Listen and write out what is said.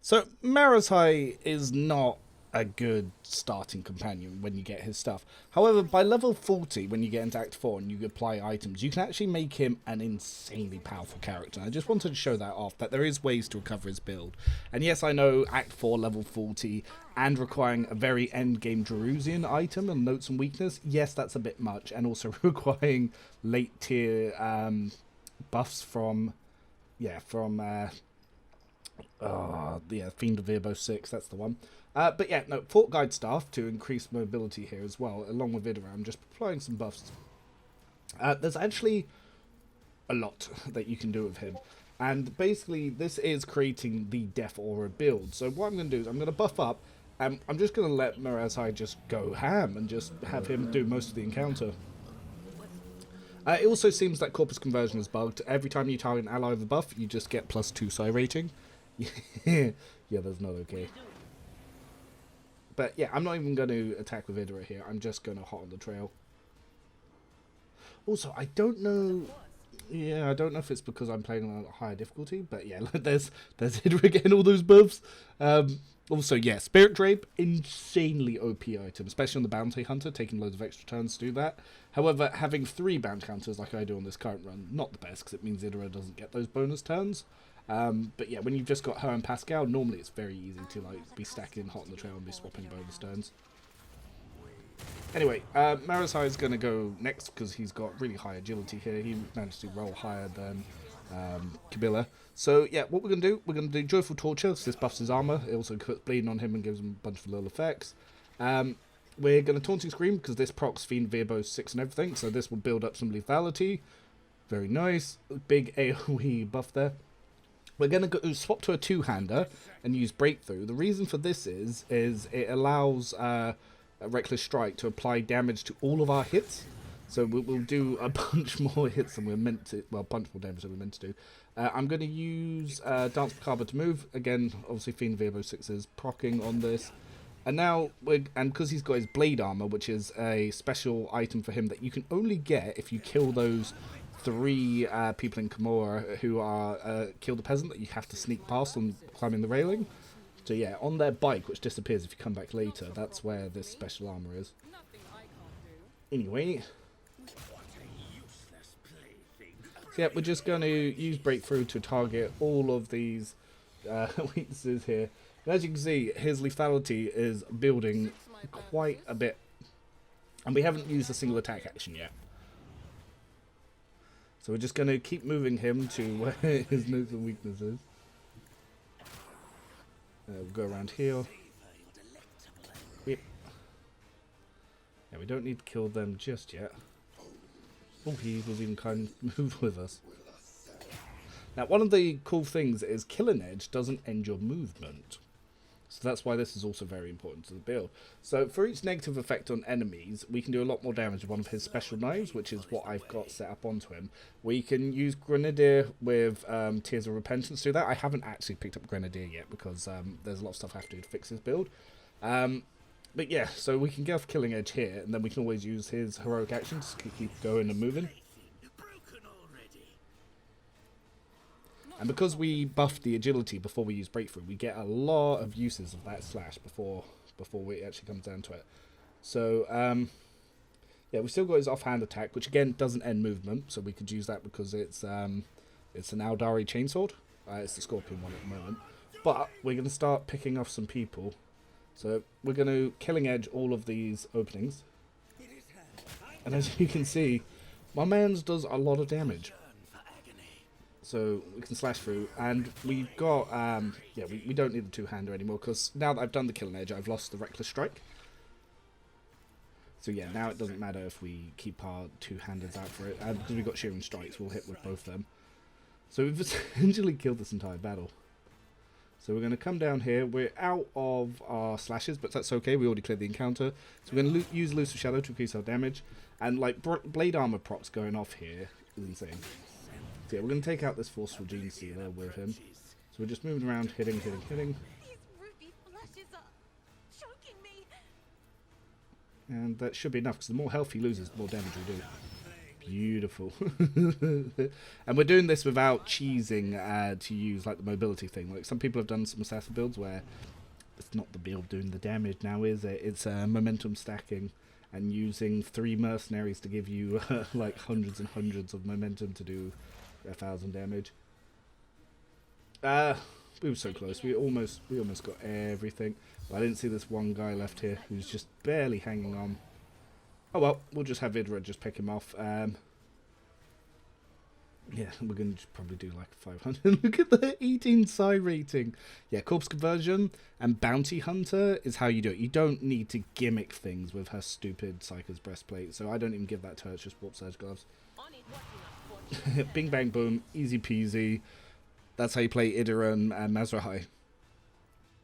So Marazhai is not a good starting companion when you get his stuff. However, by level 40, when you get into Act 4 and you apply items, you can actually make him an insanely powerful character. I just wanted to show that off, that there is ways to recover his build. And yes, I know Act 4, level 40, and requiring a very endgame Jerusian item and notes and weakness, yes, that's a bit much. And also requiring late tier buffs from, yeah, Fiend of Virbo 6, that's the one. But yeah, no, Fort Guide staff to increase mobility here as well, along with Vidra. I'm just applying some buffs. There's actually a lot that you can do with him. And basically, this is creating the Death Aura build. So what I'm going to do is I'm going to buff up, and I'm just going to let Marazhai just go ham and just have him do most of the encounter. It also seems that Corpus Conversion is bugged. Every time you target an ally with a buff, you just get +2 psi rating. Yeah, that's not okay. But yeah, I'm not even going to attack with Idra here. I'm just going to hot on the trail. Also, I don't know. Yeah, I don't know if it's because I'm playing on a higher difficulty, but yeah, there's Idra getting all those buffs. Also, yeah, Spirit Drape, insanely OP item, especially on the Bounty Hunter, taking loads of extra turns to do that. However, having 3 bounty hunters like I do on this current run, not the best, because it means Idra doesn't get those bonus turns. But yeah, when you've just got her and Pascal, normally it's very easy to like be stacking hot on the trail and be swapping bonus turns. Anyway, Marazhai is going to go next because he's got really high agility here. He managed to roll higher than Kabila. So yeah, what we're going to do, we're going to do Joyful Torture. So this buffs his armor. It also puts bleeding on him and gives him a bunch of little effects. We're going to Taunting Scream because this procs Fiend Virbo 6 and everything. So this will build up some lethality. Very nice. Big AoE buff there. We're going to go swap to a two-hander and use Breakthrough. The reason for this is it allows a Reckless Strike to apply damage to all of our hits. So we'll do a bunch more hits than we're meant to. Well, a bunch more damage than we're meant to do. I'm going to use Dance Macabre to move. Again, obviously Fiend Virbo 6 is proccing on this. And now, because he's got his Blade Armor, which is a special item for him that you can only get if you kill those 3 people in Kimura who are kill the peasant that you have to sneak past on climbing the railing. So yeah, on their bike, which disappears if you come back later, that's where this special armor is. Anyway, so yeah, we're just going to use Breakthrough to target all of these weaknesses here. And as you can see, his lethality is building quite a bit, and we haven't used a single attack action yet. So we're just going to keep moving him to where his notes and weaknesses. We'll go around here. Yep. Yeah, we don't need to kill them just yet. Oh, he was even kind of moved with us. Now, one of the cool things is Killing Edge doesn't end your movement. So that's why this is also very important to the build. So for each negative effect on enemies, we can do a lot more damage with one of his special knives, which is what I've got set up onto him. We can use Grenadier with Tears of Repentance to do that. I haven't actually picked up Grenadier yet because there's a lot of stuff I have to do to fix his build. But yeah, so we can get off Killing Edge here, and then we can always use his heroic actions to keep going and moving. And because we buffed the agility before we use Breakthrough, we get a lot of uses of that slash before it actually comes down to it. So, yeah, we've still got his offhand attack, which again doesn't end movement, so we could use that because it's an Aldari Chainsword. It's the Scorpion one at the moment. But we're going to start picking off some people. So we're going to Killing Edge all of these openings. And as you can see, my man's does a lot of damage. So we can slash through, and we've got, yeah, we don't need the two-hander anymore, because now that I've done the Killing Edge, I've lost the Reckless Strike. So yeah, now it doesn't matter if we keep our two-handers out for it, and because we've got Shearing Strikes, we'll hit with both of them. So we've essentially killed this entire battle. So we're going to come down here, we're out of our slashes, but that's okay, we already cleared the encounter. So we're going to use Elusive Shadow to increase our damage, and like Blade Armor procs going off here is insane. So yeah, we're going to take out this forceful genestealer with him. So we're just moving around, hitting. These ruby flashes are choking me. And that should be enough, because the more health he loses, the more damage we do. Beautiful. And we're doing this without cheesing to use like the mobility thing. Like some people have done some assassin builds where it's not the build doing the damage now, is it? It's momentum stacking and using 3 mercenaries to give you like hundreds and hundreds of momentum to do 1,000 damage. We were so close. We almost got everything. But I didn't see this one guy left here who's just barely hanging on. Oh well, we'll just have Idra just pick him off. Yeah, we're going to probably do like 500. Look at the 18 psi rating. Yeah, corpse conversion and bounty hunter is how you do it. You don't need to gimmick things with her stupid Psyker's breastplate. So I don't even give that to her. It's just warp surge gloves. Bing bang boom, easy peasy. That's how you play Idra and Marazhai.